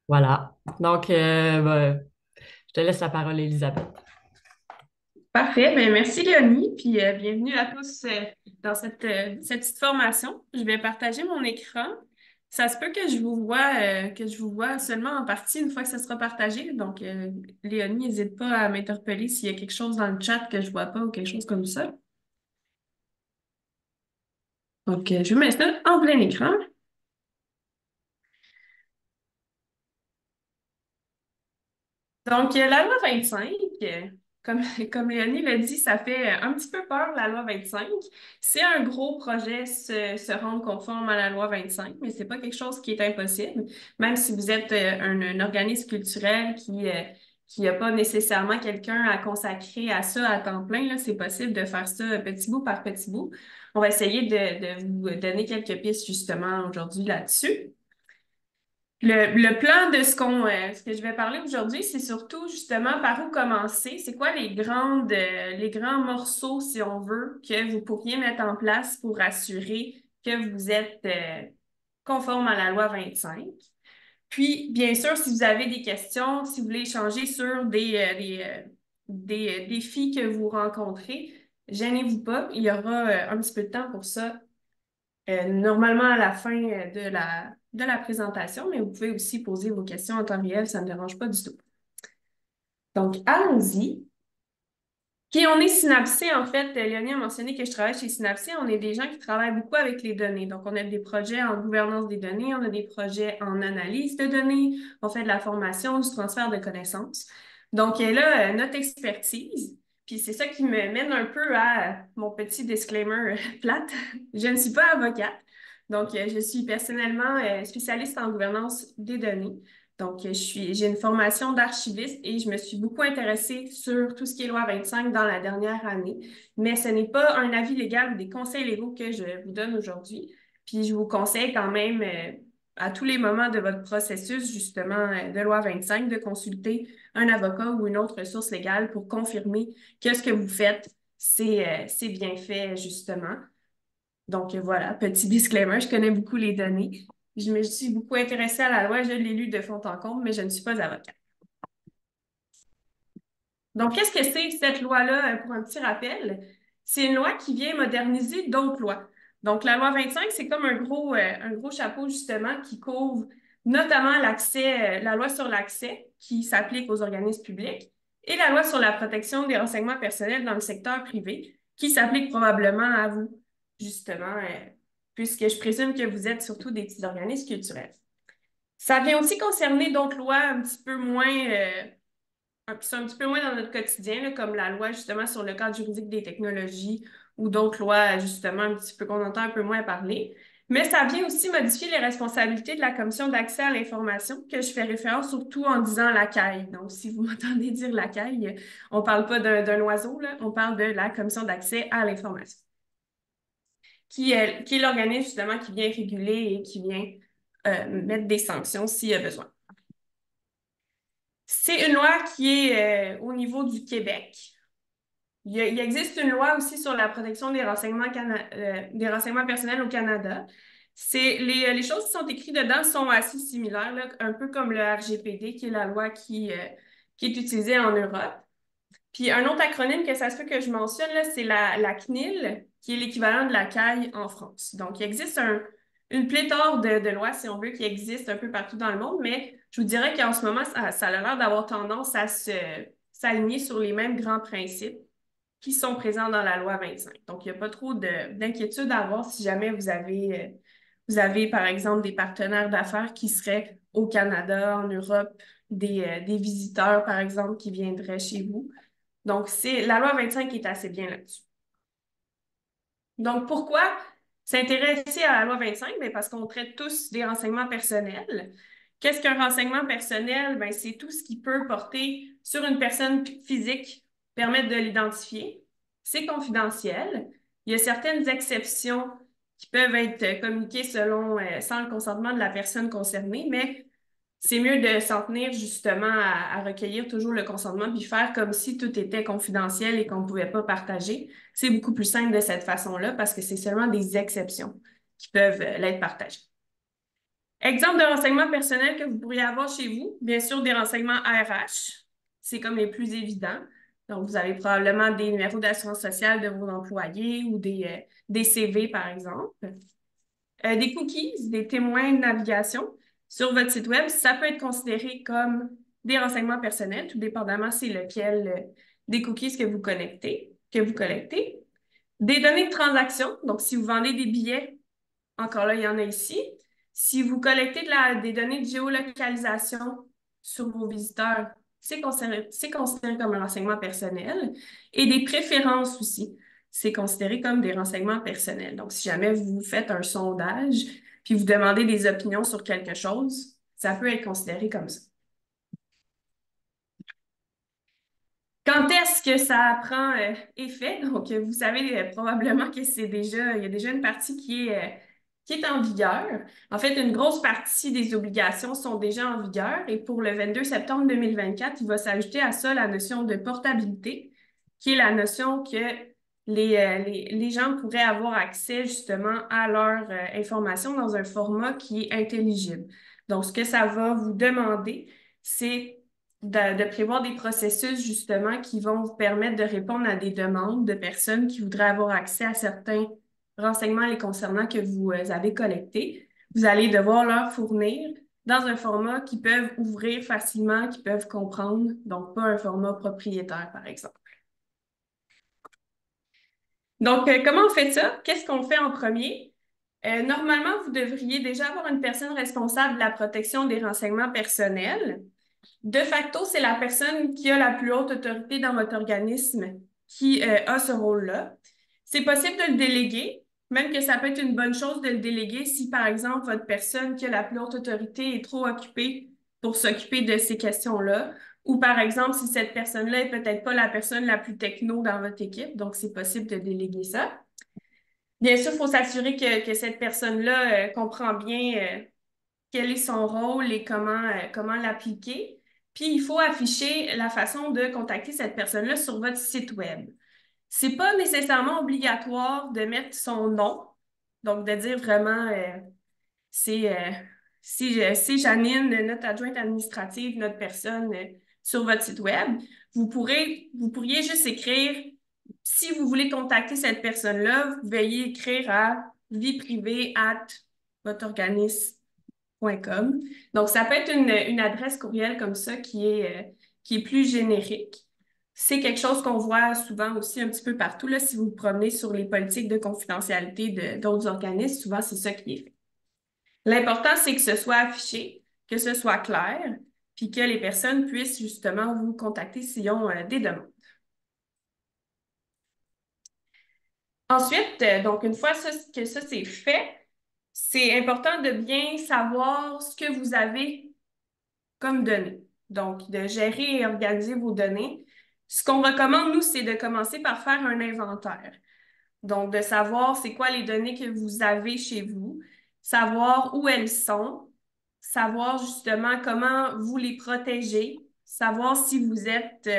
Voilà. Donc, ben, je te laisse la parole, Elisabeth. Parfait, ben merci Léonie, puis bienvenue à tous dans cette petite formation. Je vais partager mon écran. Ça se peut que je vous vois seulement en partie une fois que ça sera partagé. Donc, Léonie, n'hésite pas à m'interpeller s'il y a quelque chose dans le chat que je vois pas ou quelque chose comme ça. Donc, je vais mettre ça en plein écran. Donc, la loi 25, comme, comme Léonie l'a dit, ça fait un petit peu peur, la loi 25. C'est un gros projet se rendre conforme à la loi 25, mais c'est pas quelque chose qui est impossible. Même si vous êtes un organisme culturel qui n'a pas nécessairement quelqu'un à consacrer à ça à temps plein, là, c'est possible de faire ça petit bout par petit bout. On va essayer de vous donner quelques pistes justement aujourd'hui là-dessus. Le plan de ce que je vais parler aujourd'hui, c'est surtout justement par où commencer. C'est quoi les grands morceaux, si on veut, que vous pourriez mettre en place pour assurer que vous êtes conforme à la loi 25. Puis, bien sûr, si vous avez des questions, si vous voulez échanger sur des défis que vous rencontrez, gênez-vous pas. Il y aura un petit peu de temps pour ça normalement à la fin de la présentation, mais vous pouvez aussi poser vos questions en temps réel, ça ne me dérange pas du tout. Donc, allons-y. Puis, on est Synapsé, en fait, Léonie a mentionné que je travaille chez Synapsé. On est des gens qui travaillent beaucoup avec les données. Donc, on a des projets en gouvernance des données, on a des projets en analyse de données, on fait de la formation, du transfert de connaissances. Donc, là, notre expertise, puis c'est ça qui me mène un peu à mon petit disclaimer plate. Je ne suis pas avocate. Donc, je suis personnellement spécialiste en gouvernance des données. Donc, j'ai une formation d'archiviste et je me suis beaucoup intéressée sur tout ce qui est loi 25 dans la dernière année. Mais ce n'est pas un avis légal ou des conseils légaux que je vous donne aujourd'hui. Puis, je vous conseille quand même, à tous les moments de votre processus, justement, de loi 25, de consulter un avocat ou une autre ressource légale pour confirmer que ce que vous faites, c'est bien fait, justement. Donc voilà, petit disclaimer, je connais beaucoup les données. Je me suis beaucoup intéressée à la loi, je l'ai lu de fond en comble, mais je ne suis pas avocate. Donc, qu'est-ce que c'est cette loi-là, pour un petit rappel? C'est une loi qui vient moderniser d'autres lois. Donc, la loi 25, c'est comme un gros chapeau, justement, qui couvre notamment l'accès, la loi sur l'accès qui s'applique aux organismes publics et la loi sur la protection des renseignements personnels dans le secteur privé qui s'applique probablement à vous, justement, puisque je présume que vous êtes surtout des petits organismes culturels. Ça vient aussi concerner d'autres lois un petit peu moins qui sont un petit peu moins dans notre quotidien, là, comme la loi justement sur le cadre juridique des technologies ou d'autres lois justement un petit peu qu'on entend un peu moins parler. Mais ça vient aussi modifier les responsabilités de la Commission d'accès à l'information, que je fais référence surtout en disant la CAI. Donc, si vous m'entendez dire la CAI, on ne parle pas d'un oiseau, là, on parle de la Commission d'accès à l'information, qui est l'organisme justement qui vient réguler et qui vient mettre des sanctions s'il y a besoin. C'est une loi qui est au niveau du Québec. Il existe une loi aussi sur la protection des renseignements personnels au Canada. Les choses qui sont écrites dedans sont assez similaires, là, un peu comme le RGPD, qui est la loi qui est utilisée en Europe. Puis un autre acronyme que ça se peut que je mentionne, là, c'est la CNIL, qui est l'équivalent de la CAI en France. Donc, il existe une pléthore de lois, si on veut, qui existent un peu partout dans le monde, mais je vous dirais qu'en ce moment, ça a l'air d'avoir tendance à s'aligner sur les mêmes grands principes qui sont présents dans la loi 25. Donc, il n'y a pas trop d'inquiétude à avoir si jamais vous avez, par exemple, des partenaires d'affaires qui seraient au Canada, en Europe, des visiteurs, par exemple, qui viendraient chez vous. Donc, c'est la loi 25 qui est assez bien là-dessus. Donc, pourquoi s'intéresser à la loi 25? Bien, parce qu'on traite tous des renseignements personnels. Qu'est-ce qu'un renseignement personnel? Bien, c'est tout ce qui peut porter sur une personne physique, permettre de l'identifier. C'est confidentiel. Il y a certaines exceptions qui peuvent être communiquées sans le consentement de la personne concernée, mais c'est mieux de s'en tenir justement à recueillir toujours le consentement puis faire comme si tout était confidentiel et qu'on ne pouvait pas partager. C'est beaucoup plus simple de cette façon-là parce que c'est seulement des exceptions qui peuvent l'être partagées. Exemple de renseignements personnels que vous pourriez avoir chez vous, bien sûr, des renseignements RH. C'est comme les plus évidents. Donc, vous avez probablement des numéros d'assurance sociale de vos employés ou des CV, par exemple. Des cookies, des témoins de navigation sur votre site web, ça peut être considéré comme des renseignements personnels, tout dépendamment c'est lequel des cookies que vous collectez. Des données de transaction, donc si vous vendez des billets, encore là, il y en a ici. Si vous collectez des données de géolocalisation sur vos visiteurs, c'est considéré comme un renseignement personnel. Et des préférences aussi, c'est considéré comme des renseignements personnels. Donc, si jamais vous faites un sondage, puis vous demandez des opinions sur quelque chose, ça peut être considéré comme ça. Quand est-ce que ça prend effet? Donc, vous savez probablement que il y a déjà une partie qui est en vigueur. En fait, une grosse partie des obligations sont déjà en vigueur et pour le 22 septembre 2024, il va s'ajouter à ça la notion de portabilité, qui est la notion que les gens pourraient avoir accès justement à leurs informations dans un format qui est intelligible. Donc, ce que ça va vous demander, c'est de prévoir des processus justement qui vont vous permettre de répondre à des demandes de personnes qui voudraient avoir accès à certains renseignements les concernant que vous avez collectés. Vous allez devoir leur fournir dans un format qu'ils peuvent ouvrir facilement, qu'ils peuvent comprendre, donc pas un format propriétaire, par exemple. Donc, comment on fait ça? Qu'est-ce qu'on fait en premier? Normalement, vous devriez déjà avoir une personne responsable de la protection des renseignements personnels. De facto, c'est la personne qui a la plus haute autorité dans votre organisme qui a ce rôle-là. C'est possible de le déléguer, même que ça peut être une bonne chose de le déléguer si, par exemple, votre personne qui a la plus haute autorité est trop occupée pour s'occuper de ces questions-là. Ou, par exemple, si cette personne-là est peut-être pas la personne la plus techno dans votre équipe, donc c'est possible de déléguer ça. Bien sûr, il faut s'assurer que cette personne-là comprend bien quel est son rôle et comment l'appliquer. Puis, il faut afficher la façon de contacter cette personne-là sur votre site web. C'est pas nécessairement obligatoire de mettre son nom, donc de dire vraiment c'est c'est Janine, notre adjointe administrative, notre personne sur votre site web. Vous pourriez juste écrire, si vous voulez contacter cette personne-là, vous veuillez écrire à vieprivé@votorganisme.com. Donc, ça peut être une adresse courriel comme ça qui est plus générique. C'est quelque chose qu'on voit souvent aussi un petit peu partout, là, si vous vous promenez sur les politiques de confidentialité d'autres organismes, souvent c'est ça qui est fait. L'important, c'est que ce soit affiché, que ce soit clair, puis que les personnes puissent justement vous contacter s'ils ont des demandes. Ensuite, donc une fois que ça c'est fait, c'est important de bien savoir ce que vous avez comme données. Donc, de gérer et organiser vos données. Ce qu'on recommande, nous, c'est de commencer par faire un inventaire. Donc, de savoir c'est quoi les données que vous avez chez vous, savoir où elles sont, savoir justement comment vous les protégez, savoir si vous êtes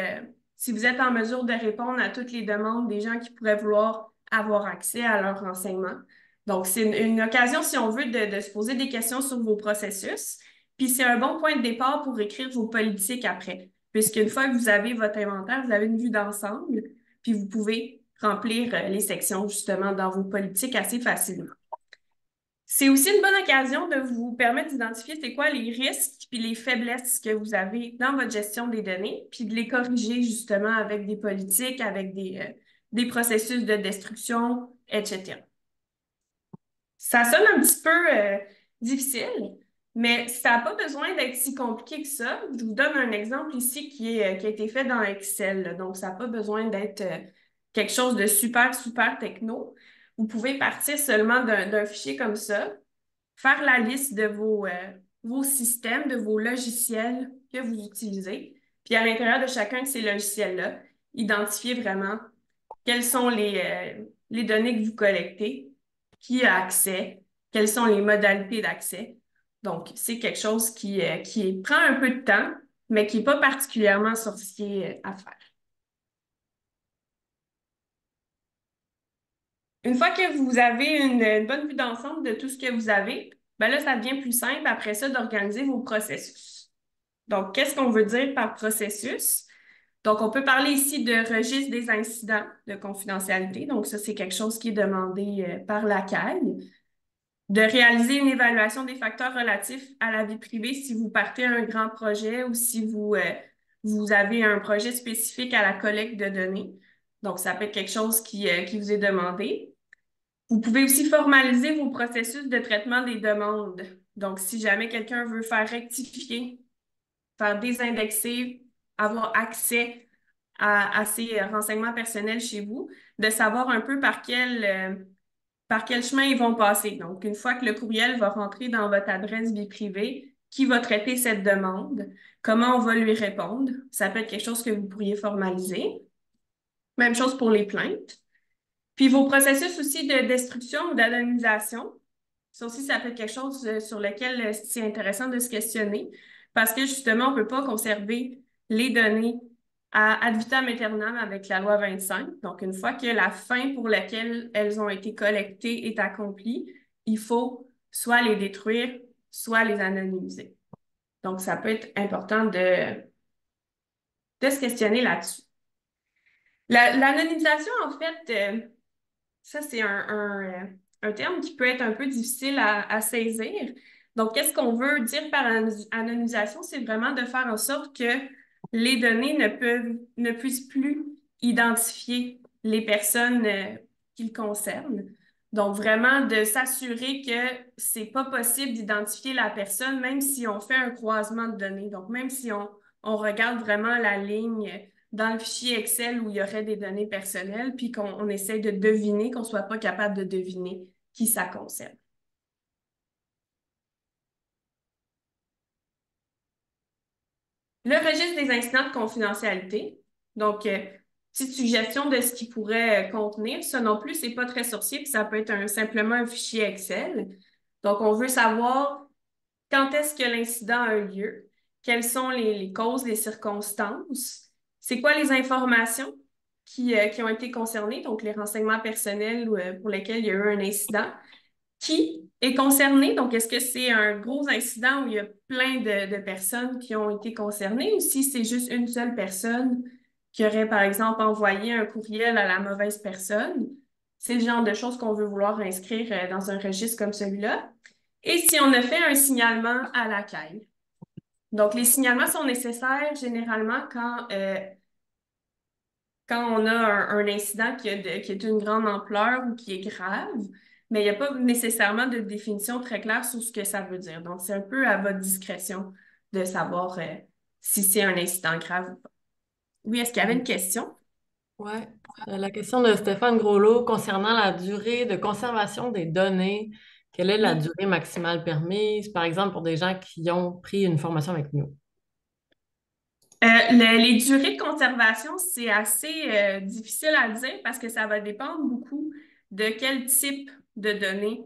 en mesure de répondre à toutes les demandes des gens qui pourraient vouloir avoir accès à leurs renseignements. Donc, c'est une occasion, si on veut, de se poser des questions sur vos processus. Puis, c'est un bon point de départ pour écrire vos politiques après. Puisqu'une fois que vous avez votre inventaire, vous avez une vue d'ensemble, puis vous pouvez remplir les sections justement dans vos politiques assez facilement. C'est aussi une bonne occasion de vous permettre d'identifier c'est quoi les risques puis les faiblesses que vous avez dans votre gestion des données, puis de les corriger justement avec des politiques, avec des processus de destruction, etc. Ça sonne un petit peu difficile, mais ça n'a pas besoin d'être si compliqué que ça. Je vous donne un exemple ici qui a été fait dans Excel, là. Donc, ça n'a pas besoin d'être quelque chose de super, super techno. Vous pouvez partir seulement d'un fichier comme ça, faire la liste de vos systèmes, de vos logiciels que vous utilisez, puis à l'intérieur de chacun de ces logiciels-là, identifier vraiment quelles sont les données que vous collectez, qui a accès, quelles sont les modalités d'accès. Donc, c'est quelque chose qui prend un peu de temps, mais qui n'est pas particulièrement sorcier à faire. Une fois que vous avez une bonne vue d'ensemble de tout ce que vous avez, ben là, ça devient plus simple après ça d'organiser vos processus. Donc, qu'est-ce qu'on veut dire par processus? Donc, on peut parler ici de registre des incidents de confidentialité. Donc, ça, c'est quelque chose qui est demandé par la CAI. De réaliser une évaluation des facteurs relatifs à la vie privée si vous partez à un grand projet ou si vous avez un projet spécifique à la collecte de données. Donc, ça peut être quelque chose qui vous est demandé. Vous pouvez aussi formaliser vos processus de traitement des demandes. Donc, si jamais quelqu'un veut faire rectifier, faire désindexer, avoir accès à ces renseignements personnels chez vous, de savoir un peu par quel chemin ils vont passer. Donc, une fois que le courriel va rentrer dans votre adresse vie privée, qui va traiter cette demande, comment on va lui répondre. Ça peut être quelque chose que vous pourriez formaliser. Même chose pour les plaintes. Puis vos processus aussi de destruction ou d'anonymisation, ça aussi, ça peut être quelque chose sur lequel c'est intéressant de se questionner parce que justement, on ne peut pas conserver les données à ad vitam aeternam avec la loi 25. Donc, une fois que la fin pour laquelle elles ont été collectées est accomplie, il faut soit les détruire, soit les anonymiser. Donc, ça peut être important de se questionner là-dessus. L'anonymisation, en fait, ça, c'est un terme qui peut être un peu difficile à saisir. Donc, qu'est-ce qu'on veut dire par anonymisation? C'est vraiment de faire en sorte que les données ne puissent plus identifier les personnes qu'ils concernent. Donc, vraiment de s'assurer que c'est pas possible d'identifier la personne, même si on fait un croisement de données. Donc, même si on regarde vraiment la ligne dans le fichier Excel où il y aurait des données personnelles, puis qu'on essaie de deviner, qu'on ne soit pas capable de deviner qui ça concerne. Le registre des incidents de confidentialité. Donc, petite suggestion de ce qu'il pourrait contenir. Ça non plus, c'est pas très sorcier, puis ça peut être simplement un fichier Excel. Donc, on veut savoir quand est-ce que l'incident a eu lieu, quelles sont les causes, les circonstances, c'est quoi les informations qui ont été concernées, donc les renseignements personnels pour lesquels il y a eu un incident, qui est concerné, donc est-ce que c'est un gros incident où il y a plein de personnes qui ont été concernées ou si c'est juste une seule personne qui aurait, par exemple, envoyé un courriel à la mauvaise personne. C'est le genre de choses qu'on veut vouloir inscrire dans un registre comme celui-là. Et si on a fait un signalement à la CAI. Donc, les signalements sont nécessaires généralement quand on a un incident qui est d'une grande ampleur ou qui est grave, mais il n'y a pas nécessairement de définition très claire sur ce que ça veut dire. Donc, c'est un peu à votre discrétion de savoir si c'est un incident grave ou pas. Oui, est-ce qu'il y avait une question? Ouais. La question de Stéphane Groslot concernant la durée de conservation des données. Quelle est la Oui. durée maximale permise, par exemple, pour des gens qui ont pris une formation avec nous? Les durées de conservation, c'est assez difficile à dire parce que ça va dépendre beaucoup de quel type de données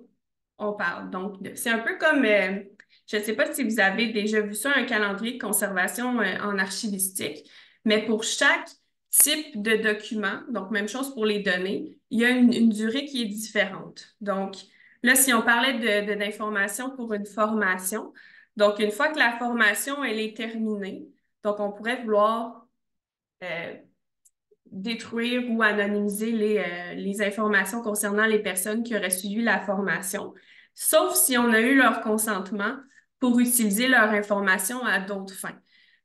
on parle. Donc, c'est un peu comme, je ne sais pas si vous avez déjà vu ça, un calendrier de conservation en archivistique, mais pour chaque type de document, donc même chose pour les données, il y a une durée qui est différente. Donc, là, si on parlait d'informations pour une formation, donc une fois que la formation, elle est terminée, donc on pourrait vouloir euh, détruire ou anonymiser les informations concernant les personnes qui auraient suivi la formation, sauf si on a eu leur consentement pour utiliser leur information à d'autres fins.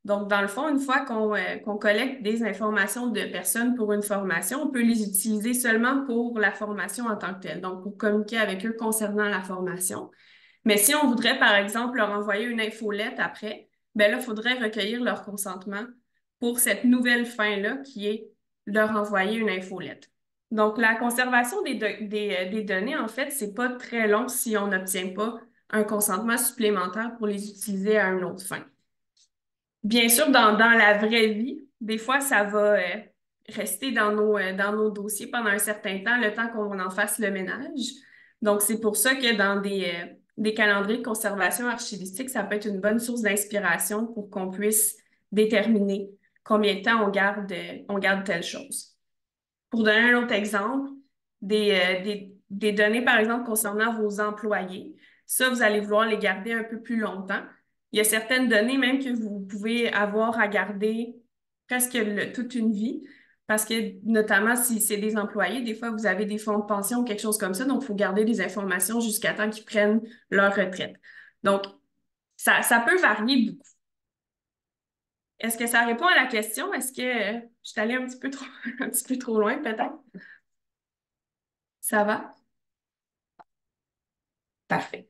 Donc, dans le fond, une fois qu'on collecte des informations de personnes pour une formation, on peut les utiliser seulement pour la formation en tant que telle, donc pour communiquer avec eux concernant la formation. Mais si on voudrait, par exemple, leur envoyer une infolette après, ben là, il faudrait recueillir leur consentement pour cette nouvelle fin-là qui est leur envoyer une infolette. Donc, la conservation des données, en fait, c'est pas très long si on n'obtient pas un consentement supplémentaire pour les utiliser à une autre fin. Bien sûr, dans la vraie vie, des fois, ça va rester dans nos dossiers pendant un certain temps, le temps qu'on en fasse le ménage. Donc, c'est pour ça que dans des calendriers de conservation archivistique, ça peut être une bonne source d'inspiration pour qu'on puisse déterminer combien de temps on garde telle chose. Pour donner un autre exemple, des données, par exemple, concernant vos employés. Ça, vous allez vouloir les garder un peu plus longtemps. Il y a certaines données même que vous pouvez avoir à garder presque toute une vie. Parce que, notamment, si c'est des employés, des fois, vous avez des fonds de pension ou quelque chose comme ça, donc il faut garder des informations jusqu'à temps qu'ils prennent leur retraite. Donc, ça peut varier beaucoup. Est-ce que ça répond à la question? Est-ce que je suis allée un petit peu trop, un petit peu trop loin, peut-être? Ça va? Parfait.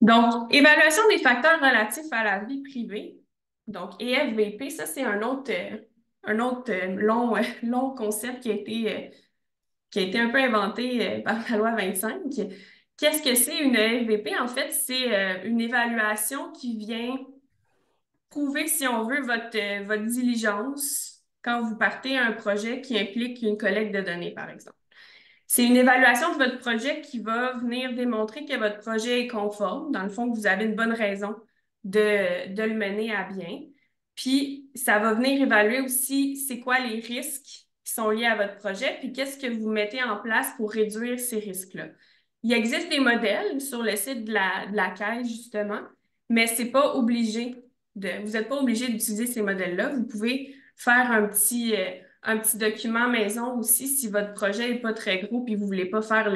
Donc, évaluation des facteurs relatifs à la vie privée. Donc, EFVP, ça, c'est un autre long, long concept qui a été un peu inventé par la loi 25. Qu'est-ce que c'est une EFVP? En fait, c'est une évaluation qui vient prouver, si on veut, votre diligence quand vous partez à un projet qui implique une collecte de données, par exemple. C'est une évaluation de votre projet qui va venir démontrer que votre projet est conforme. Dans le fond, que vous avez une bonne raison de le mener à bien. Puis, ça va venir évaluer aussi c'est quoi les risques qui sont liés à votre projet, puis qu'est-ce que vous mettez en place pour réduire ces risques-là. Il existe des modèles sur le site de la Caisse, justement, mais c'est pas obligé vous n'êtes pas obligé d'utiliser ces modèles-là. Vous pouvez faire un petit document maison aussi si votre projet n'est pas très gros puis vous ne voulez pas faire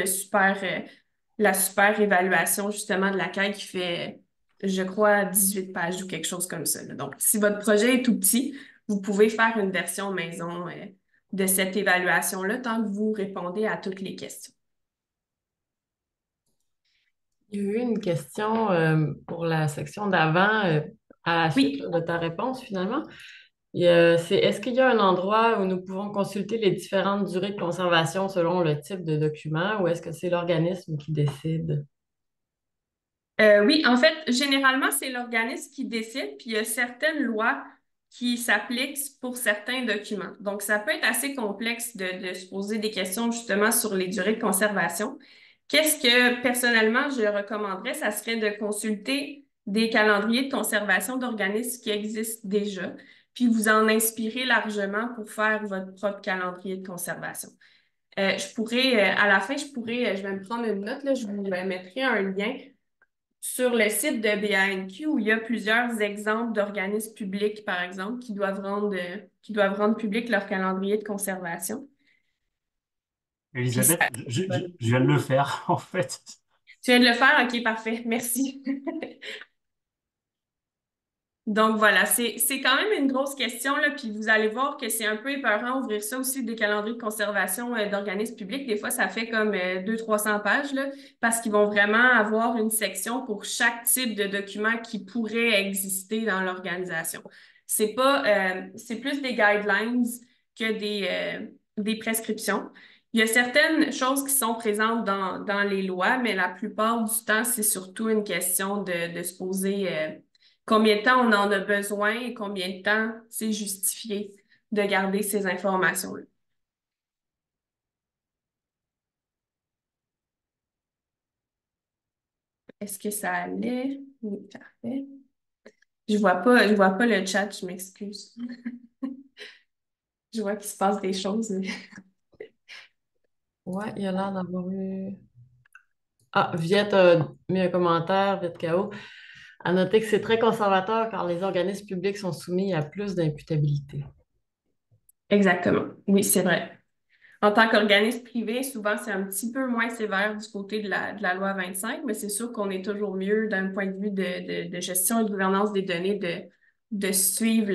la super évaluation justement de la CAI qui fait, je crois, 18 pages ou quelque chose comme ça, là. Donc, si votre projet est tout petit, vous pouvez faire une version maison de cette évaluation-là tant que vous répondez à toutes les questions. Il y a eu une question pour la section d'avant, à la suite Oui. de ta réponse finalement. Est-ce qu'il y a un endroit où nous pouvons consulter les différentes durées de conservation selon le type de document ou est-ce que c'est l'organisme qui décide? Oui, en fait, généralement, c'est l'organisme qui décide, puis il y a certaines lois qui s'appliquent pour certains documents. Donc, ça peut être assez complexe de se poser des questions justement sur les durées de conservation. Qu'est-ce que personnellement je recommanderais? Ça serait de consulter des calendriers de conservation d'organismes qui existent déjà, puis vous en inspirer largement pour faire votre propre calendrier de conservation. À la fin, je vais me prendre une note, là, je vous mettrai un lien sur le site de BANQ où il y a plusieurs exemples d'organismes publics, par exemple, qui doivent rendre public leur calendrier de conservation. Puis Elisabeth, je viens de le faire, en fait. tu viens de le faire? OK, parfait. Merci. Donc voilà, c'est quand même une grosse question, là, puis vous allez voir que c'est un peu épeurant ouvrir ça aussi des calendriers de conservation d'organismes publics. Des fois, ça fait comme 200-300 pages, là, parce qu'ils vont vraiment avoir une section pour chaque type de document qui pourrait exister dans l'organisation. C'est plus des guidelines que des prescriptions. Il y a certaines choses qui sont présentes dans les lois, mais la plupart du temps, c'est surtout une question de se poser combien de temps on en a besoin et combien de temps c'est justifié de garder ces informations-là. Est-ce que ça allait? Oui, parfait. Je vois pas le chat, je m'excuse. Je vois qu'il se passe des choses. Ouais, il y a l'air d'avoir eu. Ah, Viette a mis un commentaire, Viette KO, à noter que c'est très conservateur car les organismes publics sont soumis à plus d'imputabilité. Exactement. Oui, c'est vrai. En tant qu'organisme privé, souvent, c'est un petit peu moins sévère du côté de la loi 25, mais c'est sûr qu'on est toujours mieux d'un point de vue de gestion et de gouvernance des données de suivre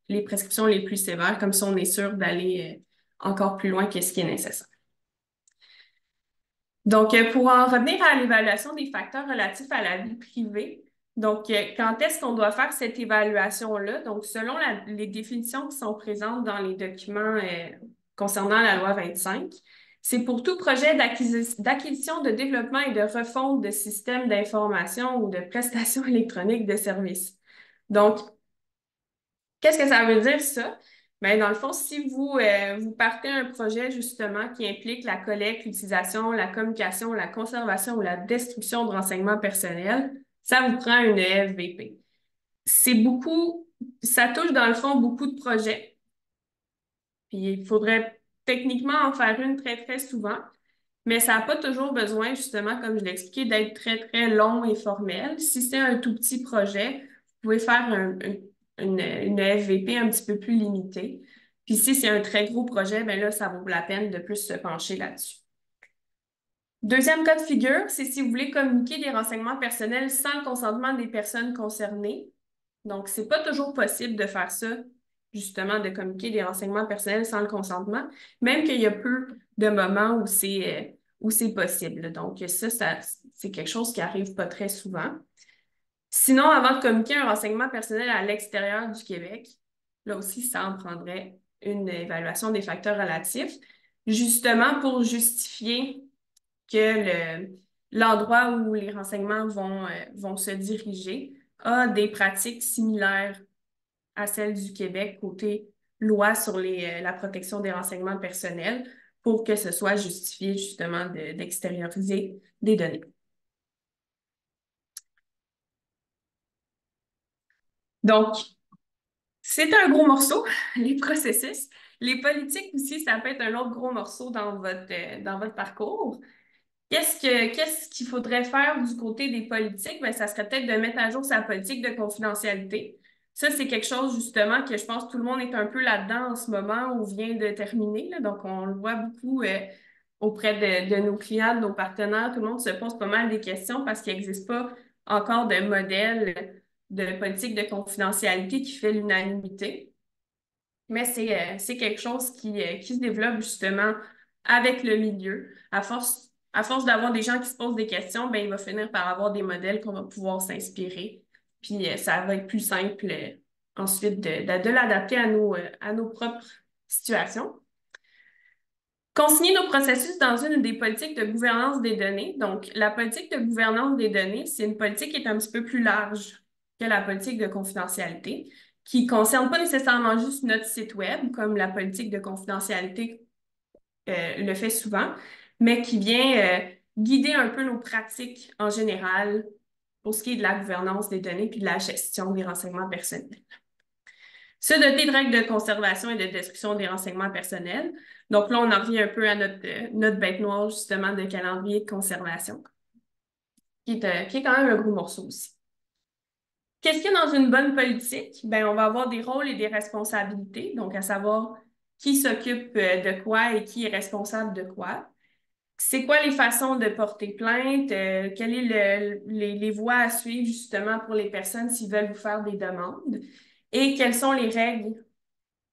les prescriptions les plus sévères, comme ça on est sûr d'aller encore plus loin que ce qui est nécessaire. Donc, pour en revenir à l'évaluation des facteurs relatifs à la vie privée, donc, quand est-ce qu'on doit faire cette évaluation-là? Donc, selon les définitions qui sont présentes dans les documents concernant la loi 25, c'est pour tout projet d'acquisition, de développement et de refonte de systèmes d'information ou de prestations électroniques de services. Donc, qu'est-ce que ça veut dire, ça? Bien, dans le fond, si vous partez un projet justement qui implique la collecte, l'utilisation, la communication, la conservation ou la destruction de renseignements personnels, ça vous prend une EFVP. Ça touche dans le fond beaucoup de projets. Puis il faudrait techniquement en faire une très, très souvent. Mais ça n'a pas toujours besoin, justement, comme je l'ai expliqué, d'être très, très long et formel. Si c'est un tout petit projet, vous pouvez faire une FVP un petit peu plus limitée. Puis si c'est un très gros projet, ben là, ça vaut la peine de plus se pencher là-dessus. Deuxième cas de figure, c'est si vous voulez communiquer des renseignements personnels sans le consentement des personnes concernées. Donc, c'est pas toujours possible de faire ça, justement, de communiquer des renseignements personnels sans le consentement, même qu'il y a peu de moments où c'est possible. Donc, ça, c'est quelque chose qui arrive pas très souvent. Sinon, avant de communiquer un renseignement personnel à l'extérieur du Québec, là aussi, ça en prendrait une évaluation des facteurs relatifs, justement pour justifier que l'endroit où les renseignements vont se diriger a des pratiques similaires à celles du Québec côté loi sur la protection des renseignements personnels pour que ce soit justifié justement d'extérioriser des données. Donc, c'est un gros morceau, les processus. Les politiques aussi, ça peut être un autre gros morceau dans votre parcours. Qu'est-ce qu'il faudrait faire du côté des politiques? Ben, ça serait peut-être de mettre à jour sa politique de confidentialité. Ça, c'est quelque chose justement que je pense que tout le monde est un peu là-dedans en ce moment ou vient de terminer, là. Donc, on le voit beaucoup auprès de nos clients, de nos partenaires. Tout le monde se pose pas mal des questions parce qu'il n'existe pas encore de modèle de politique de confidentialité qui fait l'unanimité. Mais c'est quelque chose qui se développe justement avec le milieu. À force d'avoir des gens qui se posent des questions, ben, il va finir par avoir des modèles qu'on va pouvoir s'inspirer. Puis ça va être plus simple ensuite de l'adapter à nos propres situations. Consigner nos processus dans une des politiques de gouvernance des données. Donc, la politique de gouvernance des données, c'est une politique qui est un petit peu plus large que la politique de confidentialité, qui ne concerne pas nécessairement juste notre site web, comme la politique de confidentialité le fait souvent, mais qui vient guider un peu nos pratiques en général pour ce qui est de la gouvernance des données puis de la gestion des renseignements personnels. Se doter de règles de conservation et de destruction des renseignements personnels. Donc là, on en revient un peu à notre bête noire, justement, de calendrier de conservation, qui est quand même un gros morceau aussi. Qu'est-ce qu'il y a dans une bonne politique? Ben, on va avoir des rôles et des responsabilités, donc à savoir qui s'occupe de quoi et qui est responsable de quoi. C'est quoi les façons de porter plainte? Quelles est les voies à suivre justement pour les personnes s'ils veulent vous faire des demandes? Et quelles sont les règles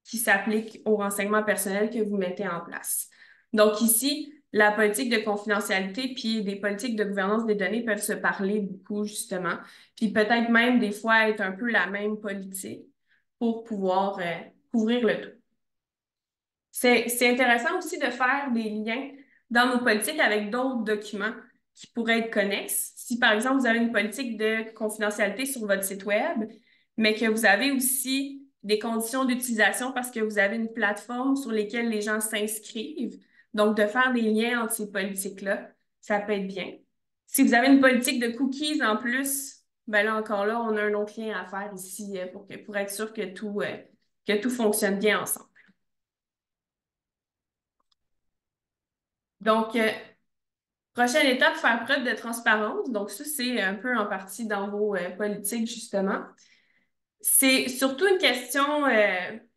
qui s'appliquent aux renseignements personnels que vous mettez en place? Donc ici, la politique de confidentialité puis des politiques de gouvernance des données peuvent se parler beaucoup justement, puis peut-être même des fois être un peu la même politique pour pouvoir couvrir le tout. C'est intéressant aussi de faire des liens dans nos politiques avec d'autres documents qui pourraient être connexes. Si, par exemple, vous avez une politique de confidentialité sur votre site web, mais que vous avez aussi des conditions d'utilisation parce que vous avez une plateforme sur laquelle les gens s'inscrivent. Donc, de faire des liens entre ces politiques-là, ça peut être bien. Si vous avez une politique de cookies en plus, ben là encore là, on a un autre lien à faire ici pour être sûr que tout fonctionne bien ensemble. Donc, prochaine étape, faire preuve de transparence. Donc, ça, c'est un peu en partie dans vos politiques, justement. C'est surtout une question,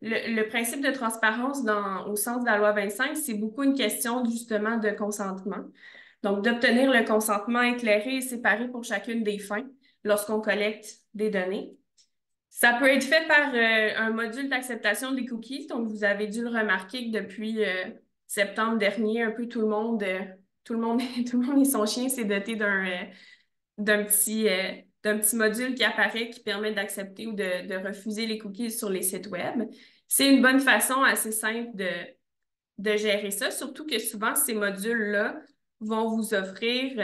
le principe de transparence au sens de la loi 25, c'est beaucoup une question justement de consentement. Donc, d'obtenir le consentement éclairé et séparé pour chacune des fins lorsqu'on collecte des données. Ça peut être fait par un module d'acceptation des cookies. Donc, vous avez dû le remarquer que depuis septembre dernier, un peu tout le monde, tout le monde et son chien s'est doté d'un petit module qui apparaît qui permet d'accepter ou de refuser les cookies sur les sites web. C'est une bonne façon assez simple de gérer ça, surtout que souvent, ces modules-là vont vous offrir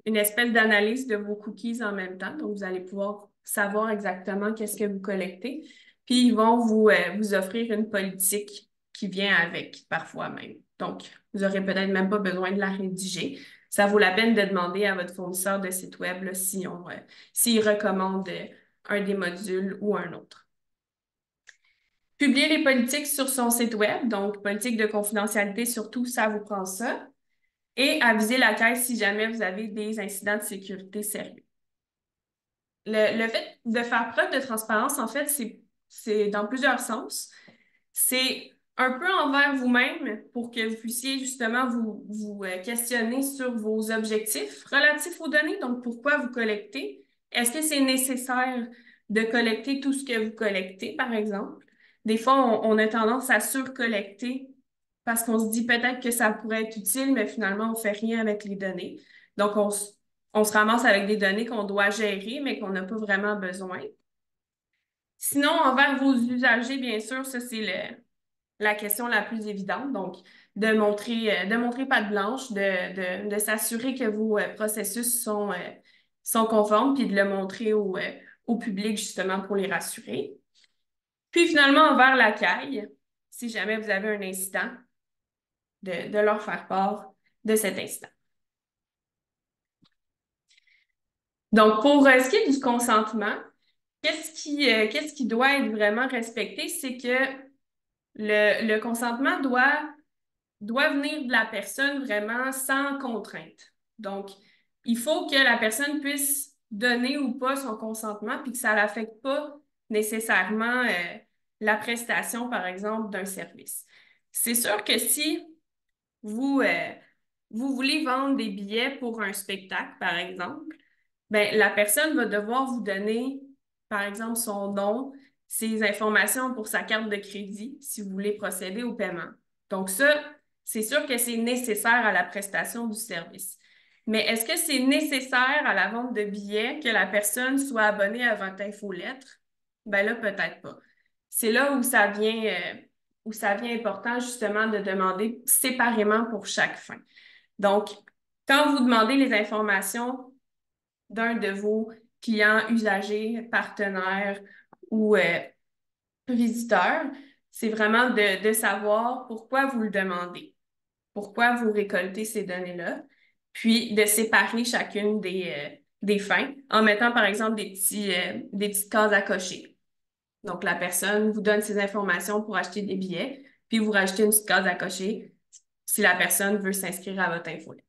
une espèce d'analyse de vos cookies en même temps. Donc, vous allez pouvoir savoir exactement qu'est-ce que vous collectez. Puis, ils vont vous offrir une politique qui vient avec, parfois même. Donc, vous n'aurez peut-être même pas besoin de la rédiger. Ça vaut la peine de demander à votre fournisseur de site web là, s'il recommande un des modules ou un autre. Publier les politiques sur son site web, donc politique de confidentialité, surtout, ça vous prend ça. et aviser la caisse si jamais vous avez des incidents de sécurité sérieux. Le fait de faire preuve de transparence, en fait, c'est dans plusieurs sens. C'est un peu envers vous-même pour que vous puissiez justement vous questionner sur vos objectifs relatifs aux données. Donc, pourquoi vous collectez? Est-ce que c'est nécessaire de collecter tout ce que vous collectez, par exemple? Des fois, on a tendance à surcollecter parce qu'on se dit peut-être que ça pourrait être utile, mais finalement, on ne fait rien avec les données. Donc, on se ramasse avec des données qu'on doit gérer, mais qu'on n'a pas vraiment besoin. Sinon, envers vos usagers, bien sûr, ça, c'est la question la plus évidente. Donc, de montrer patte blanche, de s'assurer que vos processus sont conformes, puis de le montrer au public, justement, pour les rassurer. Puis, finalement, envers la CAI, si jamais vous avez un incident, de leur faire part de cet incident. Donc, pour ce qui est du consentement, qu'est-ce qui doit être vraiment respecté? C'est que le consentement doit venir de la personne vraiment sans contrainte. Donc, il faut que la personne puisse donner ou pas son consentement, puis que ça n'affecte pas nécessairement la prestation, par exemple, d'un service. C'est sûr que si vous, vous voulez vendre des billets pour un spectacle, par exemple, ben, la personne va devoir vous donner, par exemple, son nom, ses informations pour sa carte de crédit, si vous voulez procéder au paiement. Donc ça, c'est sûr que c'est nécessaire à la prestation du service. Mais est-ce que c'est nécessaire à la vente de billets que la personne soit abonnée à votre infolettre? Ben là, peut-être pas. C'est là où ça vient important, justement, de demander séparément pour chaque fin. Donc, quand vous demandez les informations d'un de vos clients, usagers, partenaires ou visiteurs, c'est vraiment de savoir pourquoi vous le demandez, pourquoi vous récoltez ces données-là, puis de séparer chacune des fins en mettant, par exemple, des petites cases à cocher. Donc, la personne vous donne ces informations pour acheter des billets, puis vous rajoutez une petite case à cocher si la personne veut s'inscrire à votre infolette.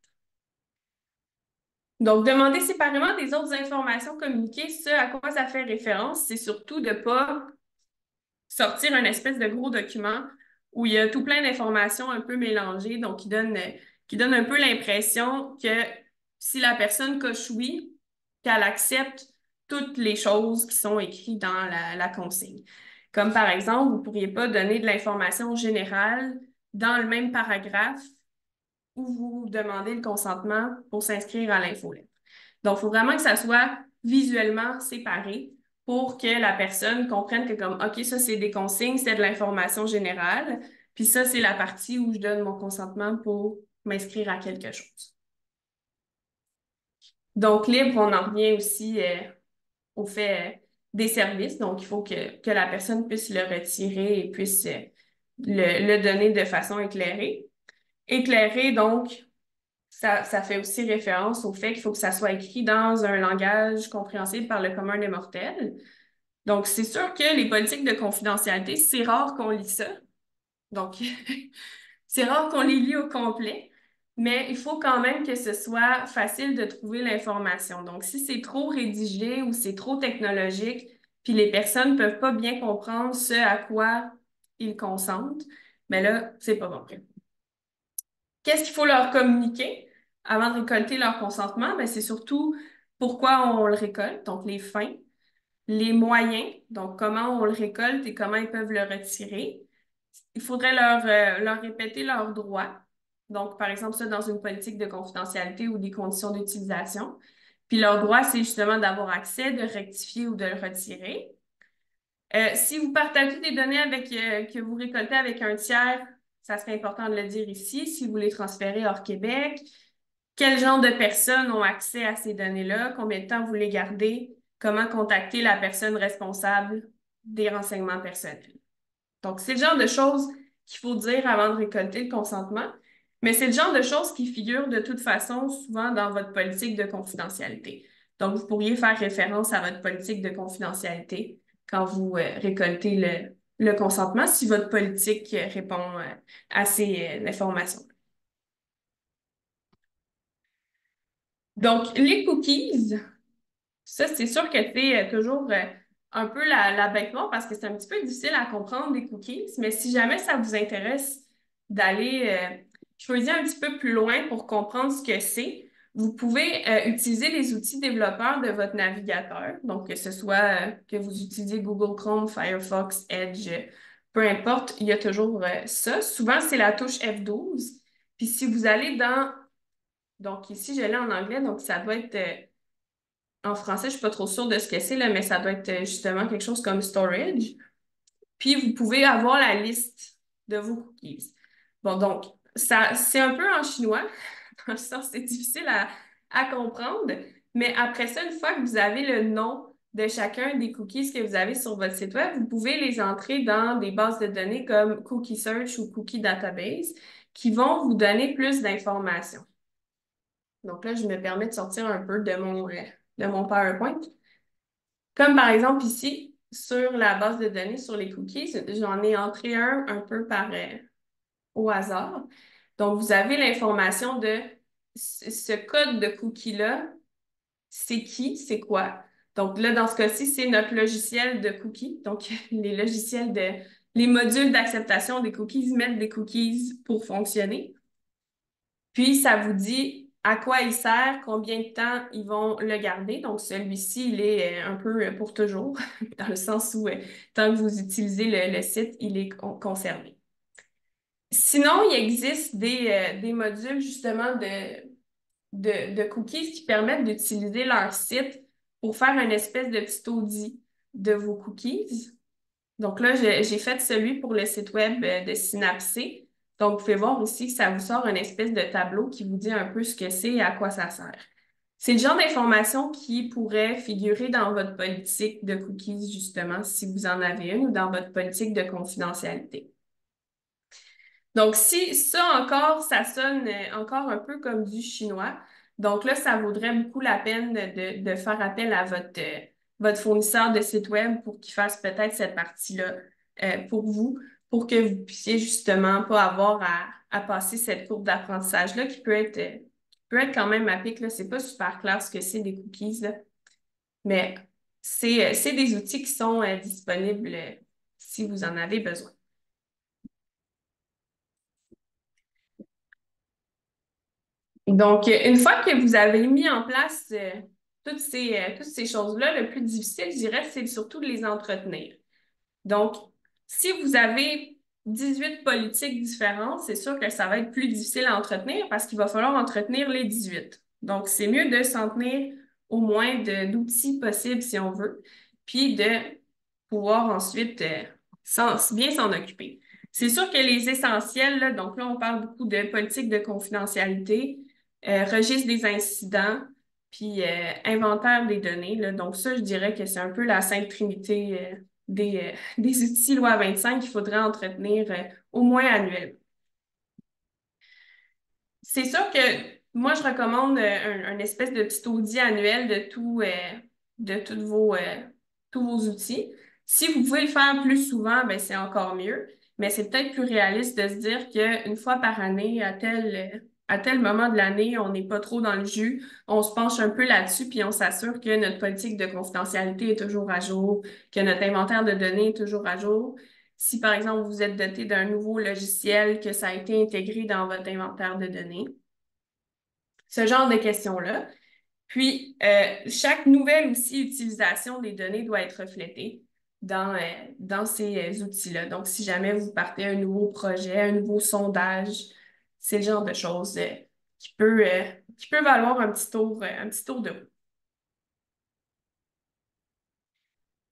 Donc, demander séparément des autres informations communiquées, ce à quoi ça fait référence, c'est surtout de ne pas sortir un espèce de gros document où il y a tout plein d'informations un peu mélangées, donc qui donne un peu l'impression que si la personne coche oui, qu'elle accepte toutes les choses qui sont écrites dans la consigne. Comme par exemple, vous ne pourriez pas donner de l'information générale dans le même paragraphe où vous demandez le consentement pour s'inscrire à l'infolettre. Donc, il faut vraiment que ça soit visuellement séparé pour que la personne comprenne que comme, OK, ça, c'est des consignes, c'est de l'information générale, puis ça, c'est la partie où je donne mon consentement pour m'inscrire à quelque chose. Donc, libre, on en revient aussi au fait des services. Donc, il faut que la personne puisse le retirer et puisse le donner de façon éclairée. Éclairé, donc, ça fait aussi référence au fait qu'il faut que ça soit écrit dans un langage compréhensible par le commun des mortels. Donc, c'est sûr que les politiques de confidentialité, c'est rare qu'on lit ça. Donc, c'est rare qu'on les lit au complet, mais il faut quand même que ce soit facile de trouver l'information. Donc, si c'est trop rédigé ou c'est trop technologique, puis les personnes ne peuvent pas bien comprendre ce à quoi ils consentent, mais là, c'est pas bon. Qu'est-ce qu'il faut leur communiquer avant de récolter leur consentement? Ben, c'est surtout pourquoi on le récolte, donc les fins, les moyens, donc comment on le récolte et comment ils peuvent le retirer. Il faudrait leur répéter leurs droits. Donc, par exemple, ça dans une politique de confidentialité ou des conditions d'utilisation. Puis leur droit, c'est justement d'avoir accès, de rectifier ou de le retirer. Si vous partagez des données que vous récoltez avec un tiers, ça serait important de le dire ici. Si vous les transférez hors Québec, quel genre de personnes ont accès à ces données-là? Combien de temps vous les gardez? Comment contacter la personne responsable des renseignements personnels? Donc, c'est le genre de choses qu'il faut dire avant de récolter le consentement, mais c'est le genre de choses qui figurent de toute façon souvent dans votre politique de confidentialité. Donc, vous pourriez faire référence à votre politique de confidentialité quand vous récoltez le consentement si votre politique répond à ces informations. Donc, les cookies, ça, c'est sûr que c'est toujours un peu la bête noire parce que c'est un petit peu difficile à comprendre des cookies, mais si jamais ça vous intéresse d'aller creuser un petit peu plus loin pour comprendre ce que c'est, vous pouvez utiliser les outils développeurs de votre navigateur. Donc, que ce soit que vous utilisez Google Chrome, Firefox, Edge, peu importe, il y a toujours ça. Souvent, c'est la touche F12. Puis si vous allez dans... Donc, ici, je l'ai en anglais, donc ça doit être... en français, je ne suis pas trop sûre de ce que c'est, là, mais ça doit être justement quelque chose comme storage. Puis, vous pouvez avoir la liste de vos cookies. Bon, donc, ça, c'est un peu en chinois, dans le sens c'est difficile à comprendre, mais après ça, une fois que vous avez le nom de chacun des cookies que vous avez sur votre site web, vous pouvez les entrer dans des bases de données comme Cookie Search ou Cookie Database qui vont vous donner plus d'informations. Donc là, je me permets de sortir un peu de mon PowerPoint. Comme par exemple ici, sur la base de données sur les cookies, j'en ai entré un peu au hasard. Donc, vous avez l'information de ce code de cookie-là, c'est qui, c'est quoi. Donc là, dans ce cas-ci, c'est notre logiciel de cookies. Donc, les modules d'acceptation des cookies mettent des cookies pour fonctionner. Puis, ça vous dit à quoi il sert, combien de temps ils vont le garder. Donc, celui-ci, il est un peu pour toujours, dans le sens où tant que vous utilisez le site, il est conservé. Sinon, il existe des modules justement de cookies qui permettent d'utiliser leur site pour faire une espèce de petit audit de vos cookies. Donc là, j'ai fait celui pour le site web de Synapsé. Donc, vous pouvez voir aussi que ça vous sort une espèce de tableau qui vous dit un peu ce que c'est et à quoi ça sert. C'est le genre d'information qui pourrait figurer dans votre politique de cookies, justement, si vous en avez une, ou dans votre politique de confidentialité. Donc, si ça encore, ça sonne encore un peu comme du chinois, donc là, ça vaudrait beaucoup la peine de faire appel à votre fournisseur de site web pour qu'il fasse peut-être cette partie-là pour vous, pour que vous puissiez justement pas avoir à passer cette courbe d'apprentissage-là qui peut être quand même à pic, là. C'est pas super clair ce que c'est des cookies, là. Mais c'est des outils qui sont disponibles si vous en avez besoin. Donc, une fois que vous avez mis en place toutes ces choses-là, le plus difficile, je dirais, c'est surtout de les entretenir. Donc, si vous avez 18 politiques différentes, c'est sûr que ça va être plus difficile à entretenir parce qu'il va falloir entretenir les 18. Donc, c'est mieux de s'en tenir au moins d'outils possibles si on veut, puis de pouvoir ensuite bien s'en occuper. C'est sûr que les essentiels, là, donc là, on parle beaucoup de politique de confidentialité, registre des incidents, puis inventaire des données, là. Donc ça, je dirais que c'est un peu la sainte trinité des outils loi 25 qu'il faudrait entretenir au moins annuellement. C'est sûr que moi, je recommande un espèce de petit audit annuel de tous vos outils. Si vous pouvez le faire plus souvent, ben, c'est encore mieux. Mais c'est peut-être plus réaliste de se dire qu'une fois par année, à tel moment de l'année, on n'est pas trop dans le jus. On se penche un peu là-dessus, puis on s'assure que notre politique de confidentialité est toujours à jour, que notre inventaire de données est toujours à jour. Si, par exemple, vous êtes doté d'un nouveau logiciel, que ça a été intégré dans votre inventaire de données. Ce genre de questions-là. Puis, chaque nouvelle aussi utilisation des données doit être reflétée dans ces outils-là. Donc, si jamais vous partez un nouveau projet, un nouveau sondage, c'est le genre de choses qui peut valoir un petit tour de roue.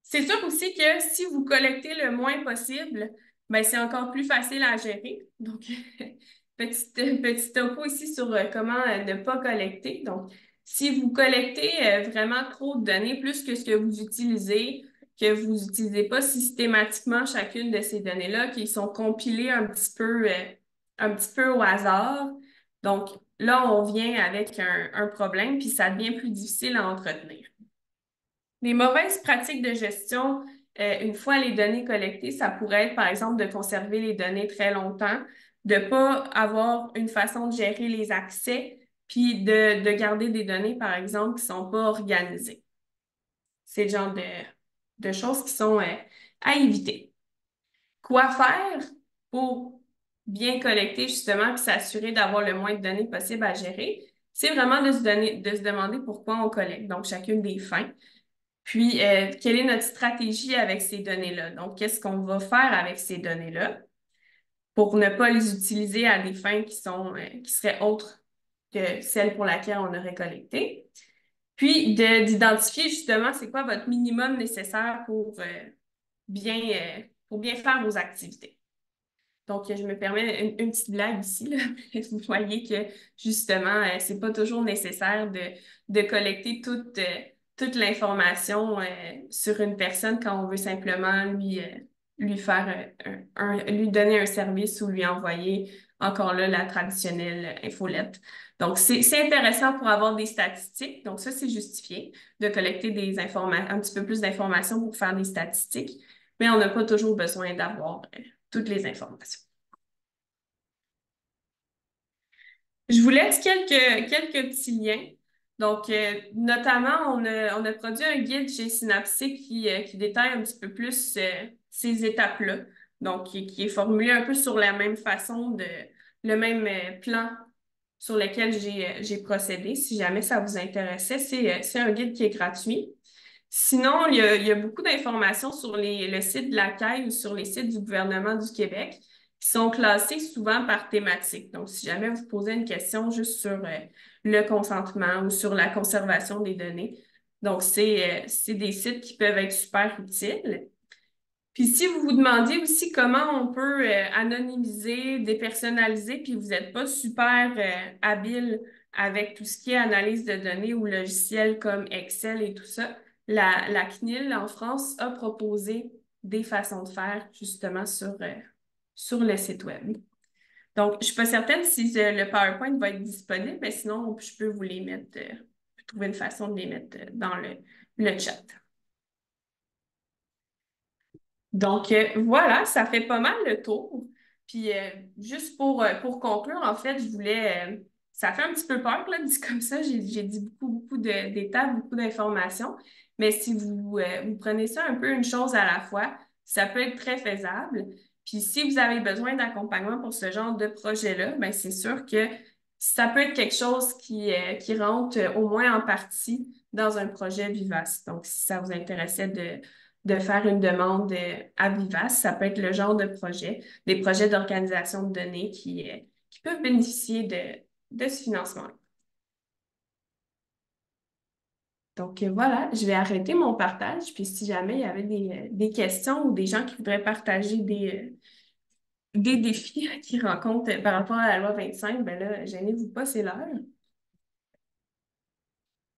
C'est sûr aussi que si vous collectez le moins possible, ben, c'est encore plus facile à gérer. Donc, petit topo ici sur comment ne pas collecter. Donc, si vous collectez vraiment trop de données, plus que ce que vous utilisez, que vous n'utilisez pas systématiquement chacune de ces données-là, qui sont compilées un petit peu au hasard. Donc, là, on vient avec un problème, puis ça devient plus difficile à entretenir. Les mauvaises pratiques de gestion, une fois les données collectées, ça pourrait être, par exemple, de conserver les données très longtemps, de ne pas avoir une façon de gérer les accès, puis de garder des données, par exemple, qui ne sont pas organisées. C'est le genre de choses qui sont à éviter. Quoi faire pour bien collecter justement et s'assurer d'avoir le moins de données possible à gérer? C'est vraiment de se demander pourquoi on collecte, donc chacune des fins. Puis, quelle est notre stratégie avec ces données-là? Donc, qu'est-ce qu'on va faire avec ces données-là pour ne pas les utiliser à des fins qui seraient autres que celles pour laquelle on aurait collecté? Puis, d'identifier justement c'est quoi votre minimum nécessaire pour bien faire vos activités. Donc, je me permets une petite blague ici, là. Vous voyez que, justement, c'est pas toujours nécessaire de collecter toute l'information sur une personne quand on veut simplement lui faire lui donner un service ou lui envoyer, encore là, la traditionnelle infolette. Donc, c'est intéressant pour avoir des statistiques. Donc, ça, c'est justifié de collecter un petit peu plus d'informations pour faire des statistiques, mais on n'a pas toujours besoin d'avoir toutes les informations. Je vous laisse quelques petits liens. Donc, notamment, on a produit un guide chez Synaptic qui détaille un petit peu plus ces étapes-là. Donc, qui est formulé un peu sur la même façon, le même plan sur lequel j'ai procédé. Si jamais ça vous intéressait, c'est un guide qui est gratuit. Sinon, il y a beaucoup d'informations sur le site de la CAI ou sur les sites du gouvernement du Québec qui sont classés souvent par thématique. Donc, si jamais vous posez une question juste sur le consentement ou sur la conservation des données, donc c'est des sites qui peuvent être super utiles. Puis si vous vous demandiez aussi comment on peut anonymiser, dépersonnaliser, puis vous n'êtes pas super habile avec tout ce qui est analyse de données ou logiciels comme Excel et tout ça, la CNIL en France a proposé des façons de faire justement sur le site web. Donc, je ne suis pas certaine si le PowerPoint va être disponible, mais sinon, je peux vous les mettre, je peux trouver une façon de les mettre dans le chat. Donc, voilà, ça fait pas mal le tour. Puis, juste pour conclure, en fait, ça fait un petit peu peur, là, dit comme ça. J'ai dit beaucoup d'étapes, beaucoup d'informations. Mais si vous prenez ça un peu une chose à la fois, ça peut être très faisable. Puis, si vous avez besoin d'accompagnement pour ce genre de projet-là, bien, c'est sûr que ça peut être quelque chose qui rentre au moins en partie dans un projet Vivace. Donc, si ça vous intéressait de faire une demande à Vivace. Ça peut être le genre de projet, des projets d'organisation de données qui peuvent bénéficier de ce financement. Donc voilà, je vais arrêter mon partage. Puis si jamais il y avait des questions ou des gens qui voudraient partager des défis qu'ils rencontrent par rapport à la loi 25, ben là, gênez-vous pas, c'est l'heure.